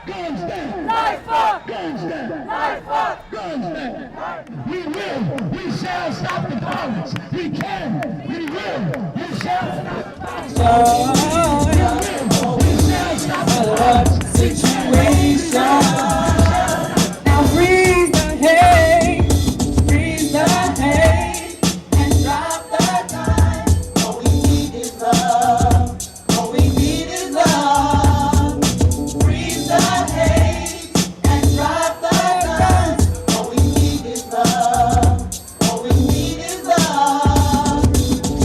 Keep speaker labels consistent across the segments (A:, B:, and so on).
A: Guns down. Life up. Guns down. Life up. Guns down. We will. We shall stop the violence. We can. We will. We shall stop the violence. We shall stop the violence. Situation. Now freeze the hate. Freeze the hate. And drop the time. All we need is love. All we need is love. Freeze the hate and drop the guns. All we need is love. All we need is love.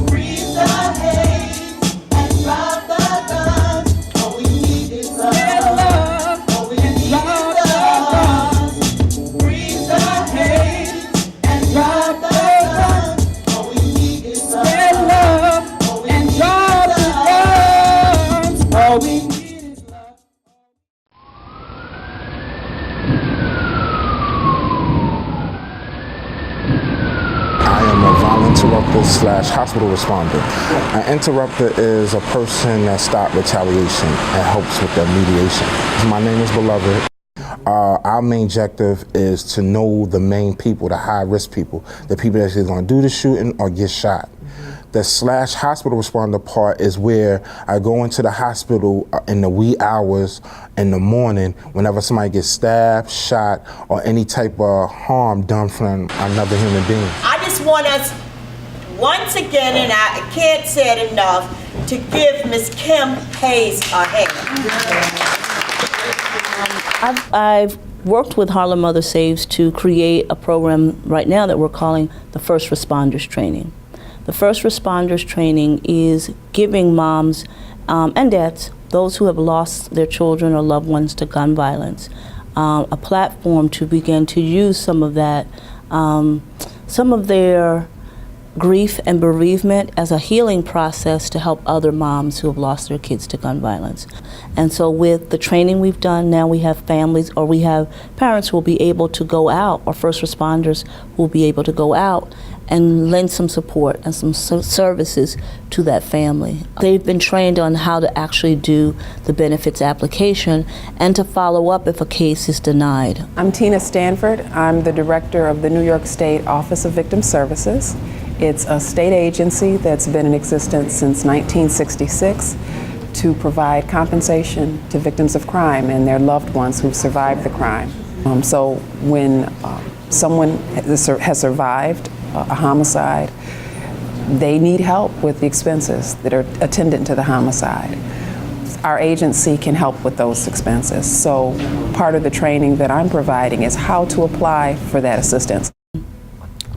A: Freeze the hate and drop the guns. All we need is love. All we need is love. Freeze the hate and drop the guns. All we need is love. And drop the guns. All we need is love.
B: I am a volunteer/hospital responder. An interrupter is a person that stops retaliation and helps with the mediation. My name is Beloved. Our main objective is to know the main people, the high-risk people, the people that's either going to do the shooting or get shot. The /hospital responder part is where I go into the hospital in the wee hours in the morning whenever somebody gets stabbed, shot, or any type of harm done from another human being.
C: I just want us, once again, and I can't say it enough, to give Ms. Kim Hayes a hand.
D: I've worked with Harlem Mother Saves to create a program right now that we're calling the First Responders Training. The First Responders Training is giving moms and dads, those who have lost their children or loved ones to gun violence, a platform to begin to use some of that, some of their grief and bereavement as a healing process to help other moms who have lost their kids to gun violence. And so with the training we've done, now we have families, or we have parents who will be able to go out, or first responders who will be able to go out and lend some support and some services to that family. They've been trained on how to actually do the benefits application and to follow up if a case is denied.
E: I'm Tina Stanford. I'm the director of the New York State Office of Victim Services. It's a state agency that's been in existence since 1966 to provide compensation to victims of crime and their loved ones who've survived the crime. So when someone has survived a homicide, they need help with the expenses that are attendant to the homicide. Our agency can help with those expenses. So part of the training that I'm providing is how to apply for that assistance.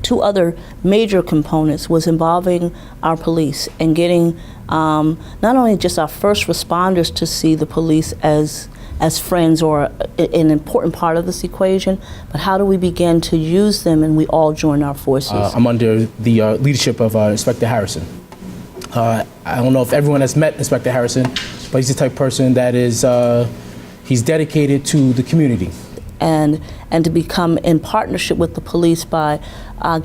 D: Two other major components was involving our police and getting not only just our first responders to see the police as friends or an important part of this equation, but how do we begin to use them and we all join our forces?
F: I'm under the leadership of Inspector Harrison. I don't know if everyone has met Inspector Harrison, but he's the type of person that is, he's dedicated to the community.
D: And to become in partnership with the police by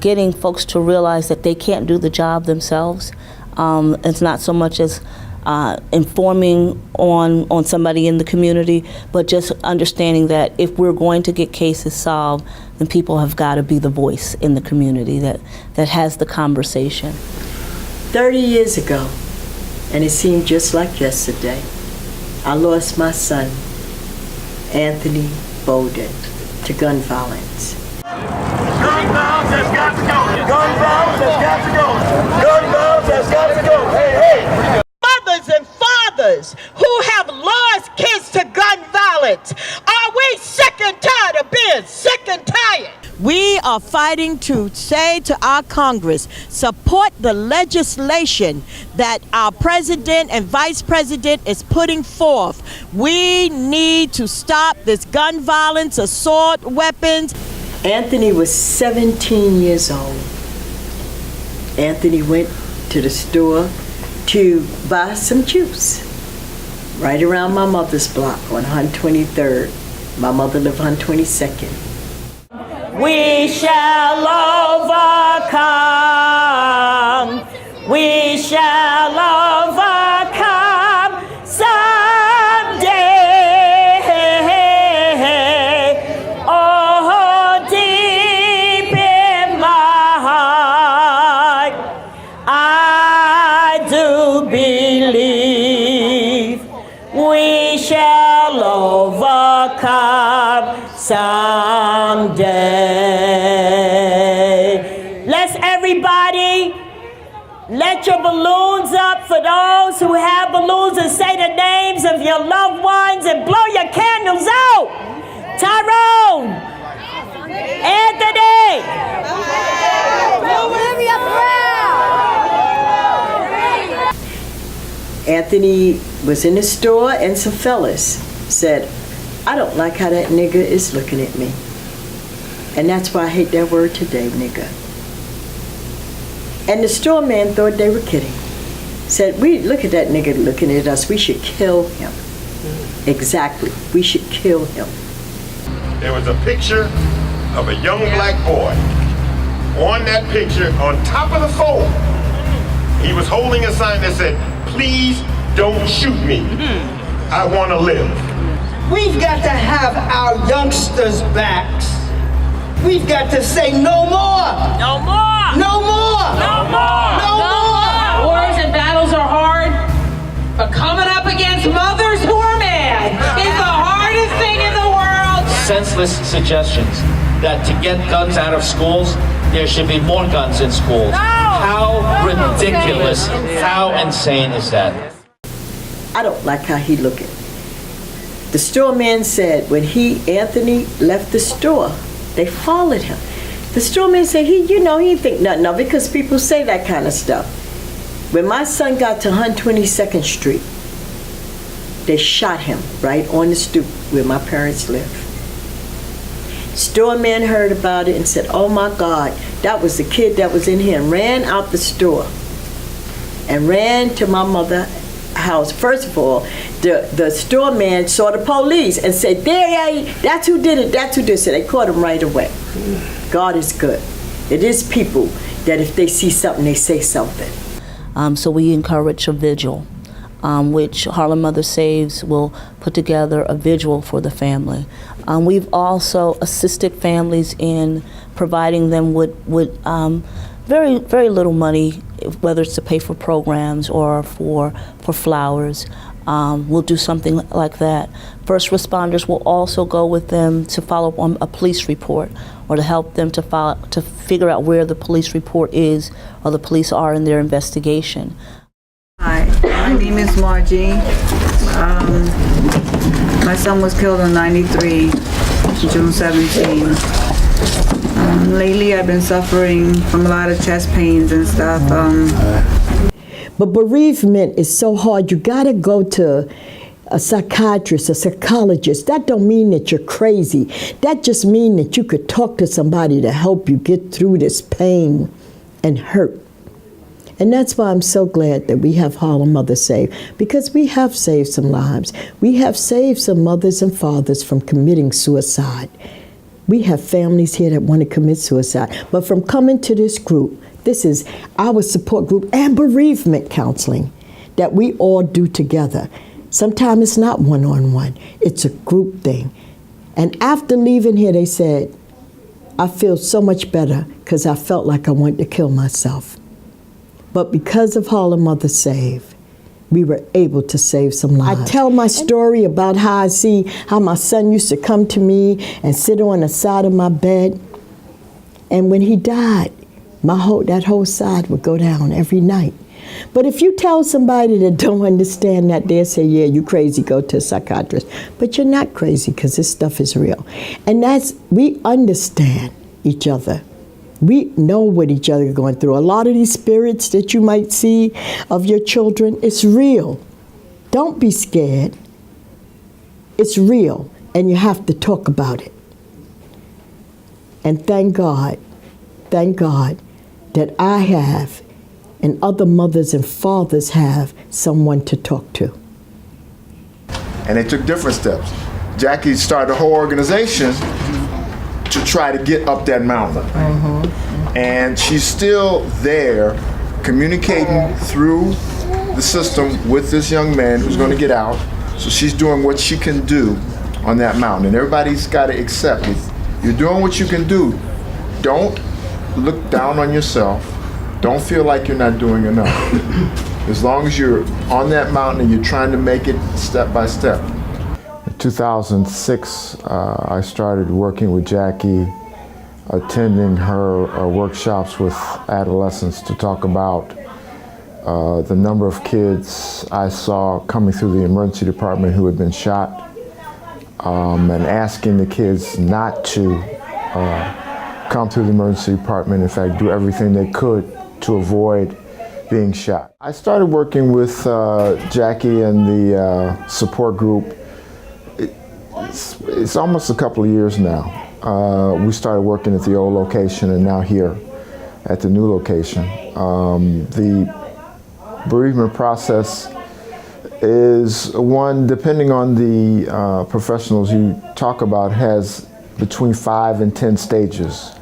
D: getting folks to realize that they can't do the job themselves. It's not so much as informing on somebody in the community, but just understanding that if we're going to get cases solved, then people have got to be the voice in the community that has the conversation.
G: 30 years ago, and it seemed just like yesterday, I lost my son, Anthony Bolden, to gun violence.
A: Gun violence has got to go. Gun violence has got to go. Gun violence has got to go. Hey, hey.
C: Mothers and fathers who have lost kids to gun violence, are we sick and tired of being sick and tired? We are fighting to say to our Congress, support the legislation that our president and vice president is putting forth. We need to stop this gun violence, assault weapons.
G: Anthony was 17 years old. Anthony went to the store to buy some juice right around my mother's block on 123rd. My mother lived on 122nd.
C: We shall overcome. We shall overcome someday. will overcome someday. Let's everybody let your balloons up for those who have balloons and say the names of your loved ones and blow your candles out. Tyrone, Anthony. Anthony was in the store and some fellas said, I don't like how that nigga is looking at me. And that's why I hate that word today, nigga. And the store man thought they were kidding. Said, we look at that nigga looking at us, we should kill him. Exactly, we should kill him.
H: There was a picture of a young black boy. On that picture, on top of the phone, he was holding a sign that said, please don't shoot me. I want to live.
A: We've got to have our youngsters' backs. We've got to say no more.
C: No more.
A: No more.
C: No more.
A: No more.
I: Wars and battles are hard, but coming up against mothers who are mad is the hardest thing in the world.
J: Senseless suggestions that to get guns out of schools, there should be more guns in schools.
C: No.
J: How ridiculous, how insane is that?
C: I don't like how he looking. The store man said when Anthony left the store, they followed him. The store man said he didn't think nothing of it because people say that kind of stuff. When my son got to 122nd Street, they shot him right on the stoop where my parents live. Store man heard about it and said, oh my God, that was the kid that was in here, and ran out the store and ran to my mother's house. First of all, the store man saw the police and said, that's who did it, that's who did it. So they caught him right away. God is good. It is people that if they see something, they say something.
D: So we encourage a vigil, which Harlem Mother Saves will put together a vigil for the family. We've also assisted families in providing them with very, very little money, whether it's to pay for programs or for flowers. We'll do something like that. First responders will also go with them to follow up on a police report or to help them to figure out where the police report is or the police are in their investigation.
K: Hi, my name is Margie. My son was killed in '93, June 17. Lately I've been suffering from a lot of chest pains and stuff.
C: But bereavement is so hard. You gotta go to a psychiatrist, a psychologist. That don't mean that you're crazy. That just means that you could talk to somebody to help you get through this pain and hurt. And that's why I'm so glad that we have Harlem Mother Save, because we have saved some lives. We have saved some mothers and fathers from committing suicide. We have families here that want to commit suicide. But from coming to this group, this is our support group and bereavement counseling that we all do together. Sometimes it's not one-on-one, it's a group thing. And after leaving here, they said, I feel so much better because I felt like I wanted to kill myself. But because of Harlem Mother Save, we were able to save some lives. I tell my story about how I see how my son used to come to me and sit on the side of my bed. And when he died, that whole side would go down every night. But if you tell somebody that don't understand that, they'll say, yeah, you crazy, go to a psychiatrist. But you're not crazy because this stuff is real. And we understand each other. We know what each other is going through. A lot of these spirits that you might see of your children, it's real. Don't be scared. It's real, and you have to talk about it. And thank God that I have and other mothers and fathers have someone to talk to.
L: And they took different steps. Jackie started a whole organization to try to get up that mountain. And she's still there communicating through the system with this young man who's going to get out. So she's doing what she can do on that mountain. And everybody's got to accept it. You're doing what you can do. Don't look down on yourself. Don't feel like you're not doing enough. As long as you're on that mountain and you're trying to make it step by step.
B: 2006, I started working with Jackie, attending her workshops with adolescents to talk about the number of kids I saw coming through the emergency department who had been shot, and asking the kids not to come through the emergency department, in fact, do everything they could to avoid being shot. I started working with Jackie and the support group. It's almost a couple of years now. We started working at the old location and now here at the new location. The bereavement process is one, depending on the professionals you talk about, has between 5 and 10 stages.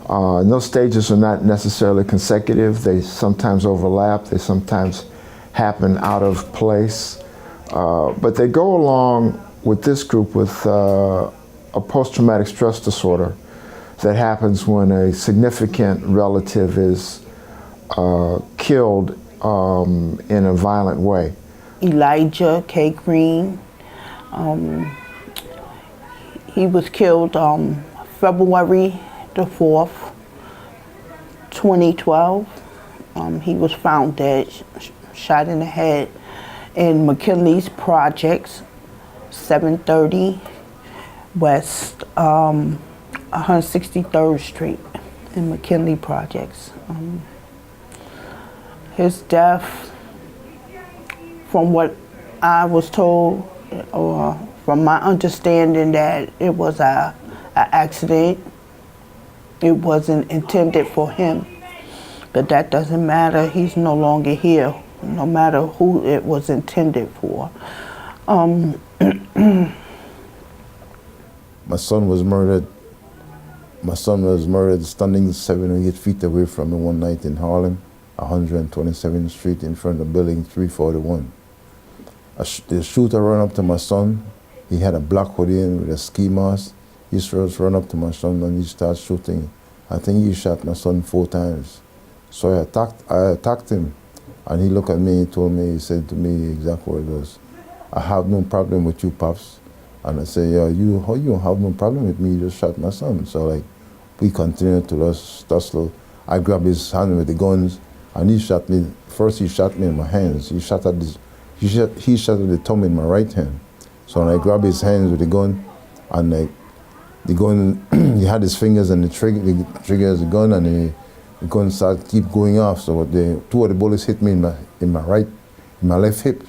B: And those stages are not necessarily consecutive. They sometimes overlap. They sometimes happen out of place. But they go along with this group with a post-traumatic stress disorder that happens when a significant relative is killed in a violent way.
M: Elijah K. Green, he was killed February the 4th, 2012. He was found dead, shot in the head in McKinley's Projects, 730 West 163rd Street in McKinley Projects. His death, from what I was told, or from my understanding, that it was an accident. It wasn't intended for him, but that doesn't matter. He's no longer here, no matter who it was intended for.
N: My son was murdered. My son was murdered standing 7 or 8 feet away from me one night in Harlem, 127th Street, in front of building 341. The shooter ran up to my son. He had a black hoodie in with a ski mask. He just ran up to my son and he started shooting. I think he shot my son 4 times. So I attacked him, and he looked at me, he told me, he said to me exactly what it was. I have no problem with you, Pops. And I said, yeah, you don't have no problem with me, you just shot my son. So like, we continued to tussle. I grabbed his hand with the guns, and he shot me. First he shot me in my hands. He shot at the thumb in my right hand. So when I grabbed his hands with the gun, and like, the gun, he had his fingers on the trigger of the gun, and the gun started keep going off. So 2 of the bullets hit me in my left hip.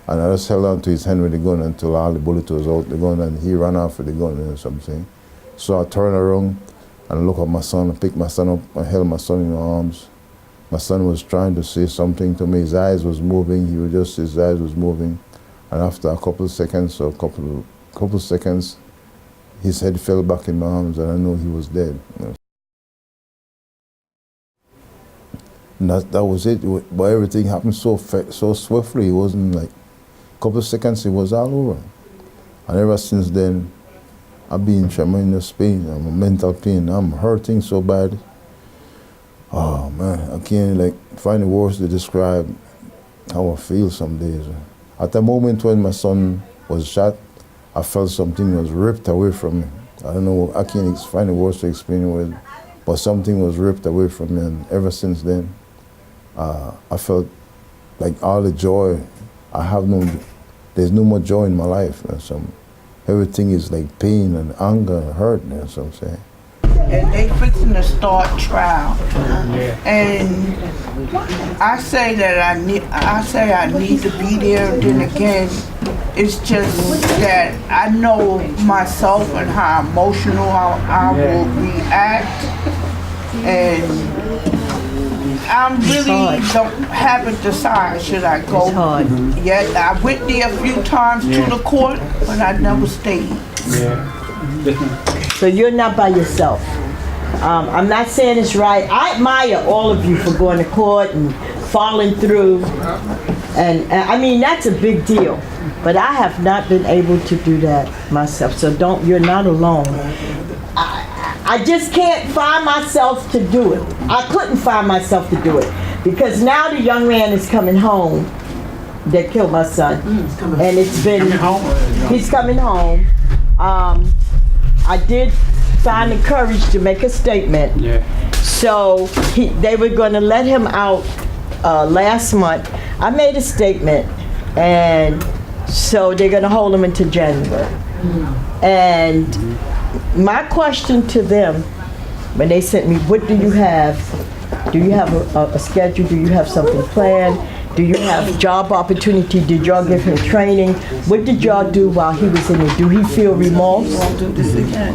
N: And I just held on to his hand with the gun until all the bullet was out the gun, and he ran off with the gun or something. So I turned around and looked at my son, and picked my son up and held my son in my arms. My son was trying to say something to me. His eyes was moving. His eyes was moving. And after a couple of seconds, his head fell back in my arms, and I knew he was dead. And that was it. But everything happened so swiftly. It wasn't like a couple of seconds, it was all over. And ever since then, I've been in tremendous pain. I'm in mental pain. I'm hurting so bad. Oh man, I can't find the words to describe how I feel some days. At the moment when my son was shot, I felt something was ripped away from me. I don't know, I can't find the words to explain it, but something was ripped away from me, and ever since then, I felt like all the joy, there's no more joy in my life. Everything is like pain and anger and hurt, that's what I'm saying.
M: And they fixing to start trial. And I say that I need to be there. Then again, it's just that I know myself and how emotional I will react, and I really haven't decided should I go yet. I went there a few times to the court, but I never stayed.
C: So you're not by yourself. I'm not saying it's right. I admire all of you for going to court and following through. And I mean, that's a big deal. But I have not been able to do that myself. So you're not alone. I just can't find myself to do it. I couldn't find myself to do it. Because now the young man is coming home that killed my son. And it's been, he's coming home. I did find the courage to make a statement. So they were going to let him out last month. I made a statement, and so they're going to hold him until January. And my question to them, when they sent me, what do you have? Do you have a schedule? Do you have something planned? Do you have job opportunity? Did y'all give him training? What did y'all do while he was in it? Do he feel remorse?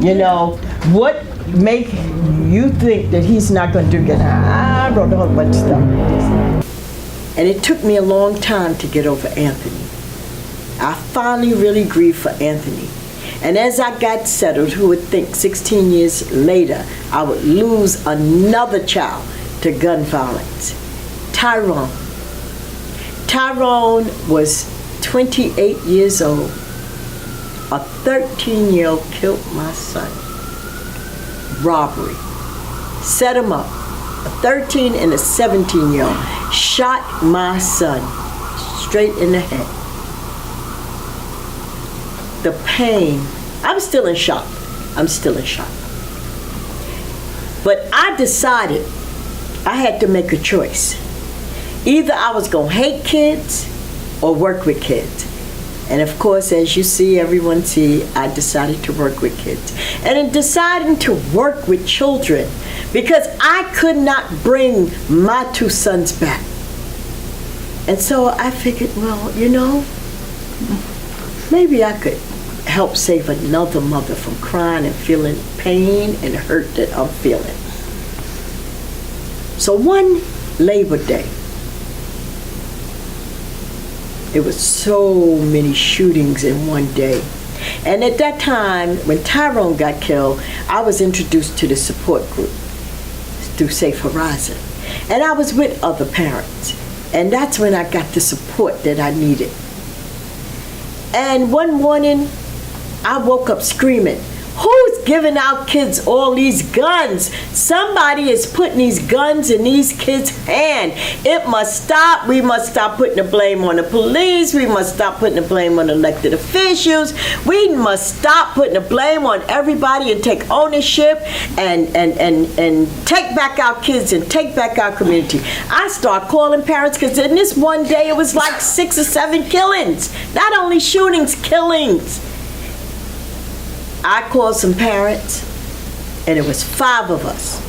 C: You know, what make you think that he's not going to do it? I wrote a whole bunch of stuff. And it took me a long time to get over Anthony. I finally really grieved for Anthony. And as I got settled, who would think 16 years later I would lose another child to gun violence? Tyrone. Tyrone was 28 years old. A 13-year-old killed my son. Robbery. Set him up. A 13 and a 17-year-old shot my son straight in the head. The pain. I'm still in shock. I'm still in shock. But I decided I had to make a choice. Either I was going to hate kids or work with kids. And of course, as you see, everyone see, I decided to work with kids. And in deciding to work with children, because I could not bring my two sons back. And so I figured, well, you know, maybe I could help save another mother from crying and feeling pain and hurt that I'm feeling. So one Labor Day, it was so many shootings in one day. And at that time, when Tyrone got killed, I was introduced to the support group through Safe Horizon. And I was with other parents. And that's when I got the support that I needed. And one morning, I woke up screaming, who's giving out kids all these guns? Somebody is putting these guns in these kids' hands. It must stop. We must stop putting the blame on the police. We must stop putting the blame on elected officials. We must stop putting the blame on everybody and take ownership and take back our kids and take back our community. I start calling parents because in this one day it was like 6 or 7 killings. Not only shootings, killings. I called some parents, and it was 5 of us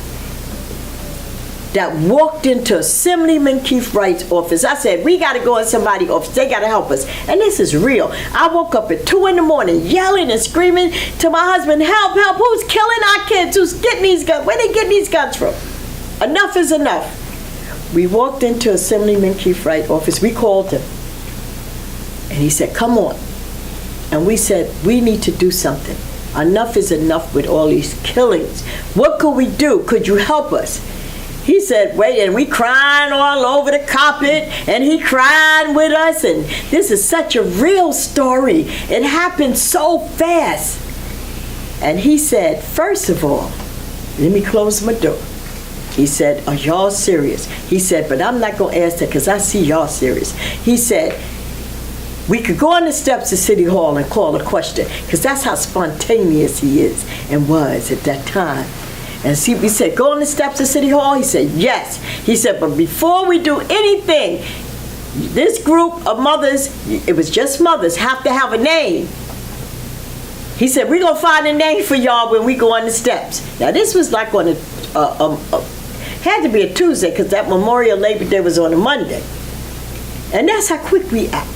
C: that walked into Assemblyman Keith Wright's office. I said, we got to go in somebody's office. They got to help us. And this is real. I woke up at 2 in the morning yelling and screaming to my husband, help, help, who's killing our kids? Who's getting these guns? Where they getting these guns from? Enough is enough. We walked into Assemblyman Keith Wright's office. We called him. And he said, come on. And we said, we need to do something. Enough is enough with all these killings. What could we do? Could you help us? He said, wait, and we crying all over the carpet, and he crying with us, and this is such a real story. It happened so fast. And he said, first of all, let me close my door. He said, are y'all serious? He said, but I'm not going to ask that because I see y'all serious. He said, we could go on the steps of City Hall and call a question, because that's how spontaneous he is and was at that time. And see, we said, go on the steps of City Hall? He said, yes. He said, but before we do anything, this group of mothers, it was just mothers, have to have a name. He said, we're going to find a name for y'all when we go on the steps. Now, this was like on had to be a Tuesday, because that Memorial Labor Day was on a Monday. And that's how quick we act.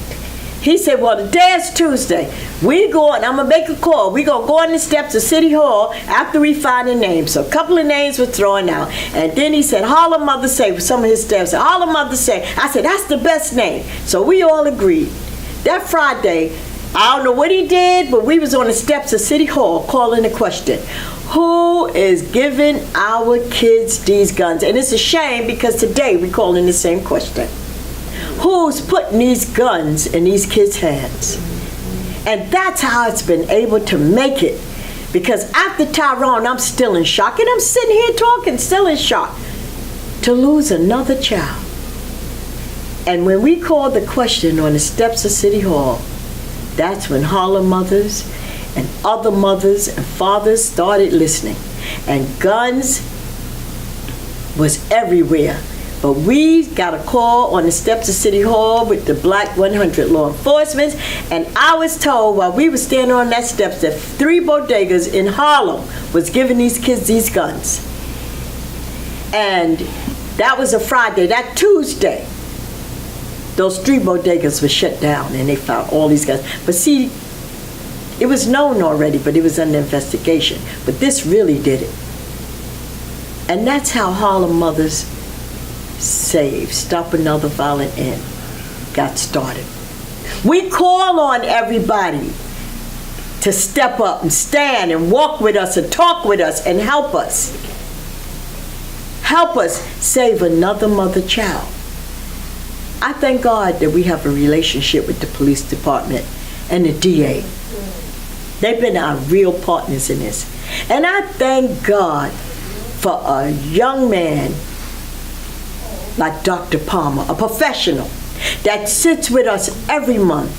C: He said, well, the day is Tuesday. We go on, I'm going to make a call. We're going to go on the steps of City Hall after we find a name. So a couple of names were thrown out. And then he said, Harlem Mother Say, some of his staff said, Harlem Mother Say. I said, that's the best name. So we all agreed. That Friday, I don't know what he did, but we was on the steps of City Hall calling the question, who is giving our kids these guns? And it's a shame because today we're calling the same question. Who's putting these guns in these kids' hands? And that's how it's been able to make it. Because after Tyrone, I'm still in shock. And I'm sitting here talking, still in shock. To lose another child.
G: And when we called the question on the steps of City Hall, that's when Harlem mothers and other mothers and fathers started listening. And guns was everywhere. But we got a call on the steps of City Hall with the Black 100 law enforcement, and I was told while we were standing on that steps that 3 bodegas in Harlem was giving these kids these guns. And that was a Friday. That Tuesday, those 3 bodegas were shut down and they found all these guns. But see, it was known already, but it was under investigation. But this really did it. And that's how Harlem Mothers Save, Stop Another Violent End got started. We call on everybody to step up and stand and walk with us and talk with us and help us. Help us save another mother child. I thank God that we have a relationship with the police department and the DA. They've been our real partners in this. And I thank God for a young man like Dr. Palmer, a professional that sits with us every month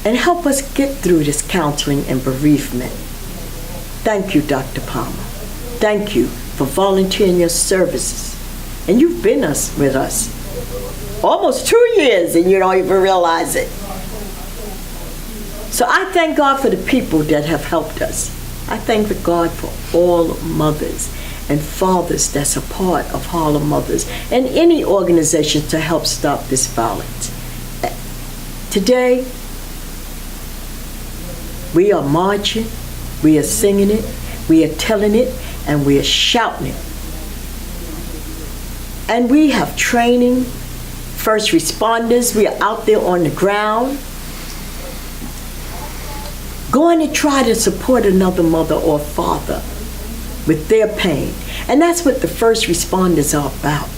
G: and help us get through this counseling and bereavement. Thank you, Dr. Palmer. Thank you for volunteering your services. And you've been with us almost 2 years and you don't even realize it. So I thank God for the people that have helped us. I thank God for all mothers and fathers that's a part of Harlem Mothers and any organization to help stop this violence. Today, we are marching, we are singing it, we are telling it, and we are shouting it. And we have training, first responders, we are out there on the ground, going to try to support another mother or father with their pain. And that's what the first responders are about.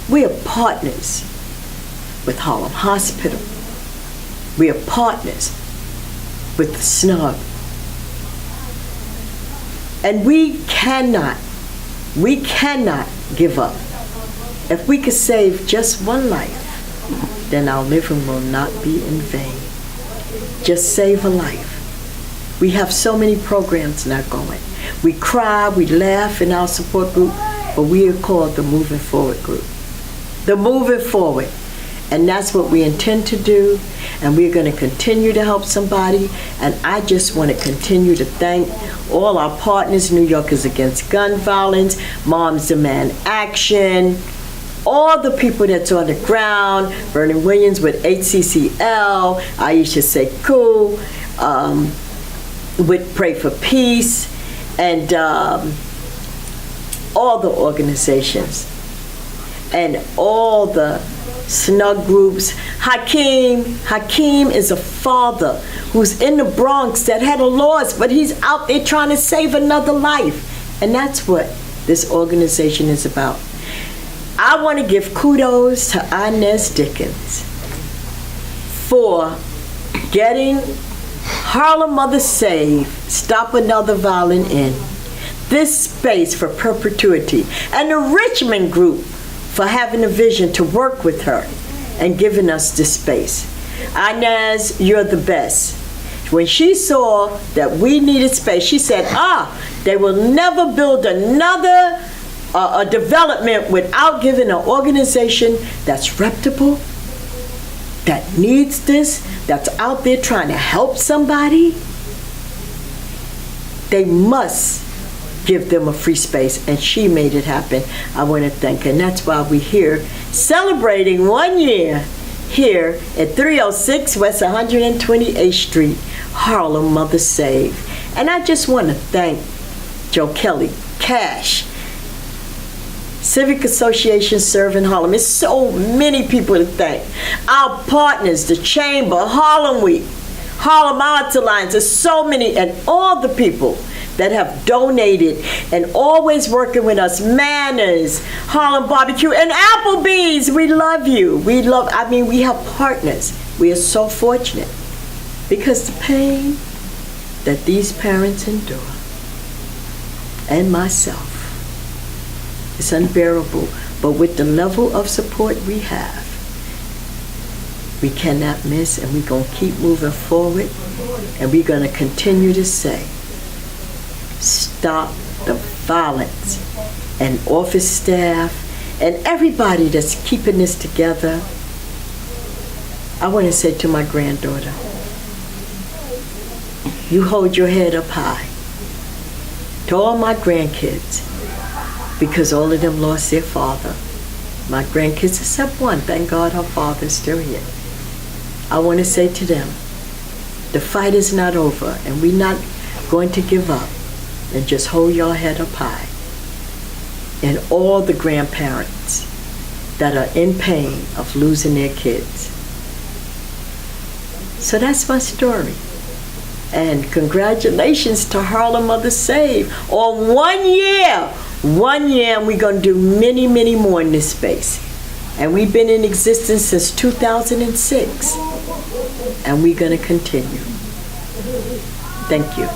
G: We are partners with Harlem Hospital. We are partners with the SNUG. And we cannot give up. If we could save just one life, then our living will not be in vain. Just save a life. We have so many programs now going. We cry, we laugh in our support group, but we are called the Moving Forward group. The Moving Forward. And that's what we intend to do, and we're going to continue to help somebody. And I just want to continue to thank all our partners, New Yorkers Against Gun Violence, Moms Demand Action, all the people that's on the ground, Vernon Williams with HCCL, Aisha Sekou, with Pray for Peace, and all the organizations and all the SNUG groups. Hakeem is a father who's in the Bronx that had a loss, but he's out there trying to save another life. And that's what this organization is about. I want to give kudos to Inez Dickens for getting Harlem Mothers Save, Stop Another Violent End, this space for perpetuity, and the Richmond group for having a vision to work with her and giving us this space. Inez, you're the best. When she saw that we needed space, she said, they will never build another a development without giving an organization that's reputable, that needs this, that's out there trying to help somebody. They must give them a free space, and she made it happen. I want to thank her, and that's why we're here celebrating 1 year here at 306 West 128th Street, Harlem Mothers Save. And I just want to thank Joe Kelly, Cash, Civic Association Serving Harlem. There's so many people to thank. Our partners, the Chamber, Harlem Week, Harlem Arts Alliance, there's so many, and all the people that have donated and always working with us. Manners, Harlem Barbecue, and Applebee's. We love you. We have partners. We are so fortunate because the pain that these parents endure, and myself, is unbearable. But with the level of support we have, we cannot miss, and we're going to keep moving forward, and we're going to continue to say, stop the violence. And office staff and everybody that's keeping this together, I want to say to my granddaughter, you hold your head up high. To all my grandkids, because all of them lost their father. My grandkids, except one, thank God her father's still here. I want to say to them, the fight is not over, and we're not going to give up. And just hold your head up high. And all the grandparents that are in pain of losing their kids. So that's my story. And congratulations to Harlem Mothers Save on 1 year. 1 year, and we're going to do many, many more in this space. And we've been in existence since 2006. And we're going to continue. Thank you.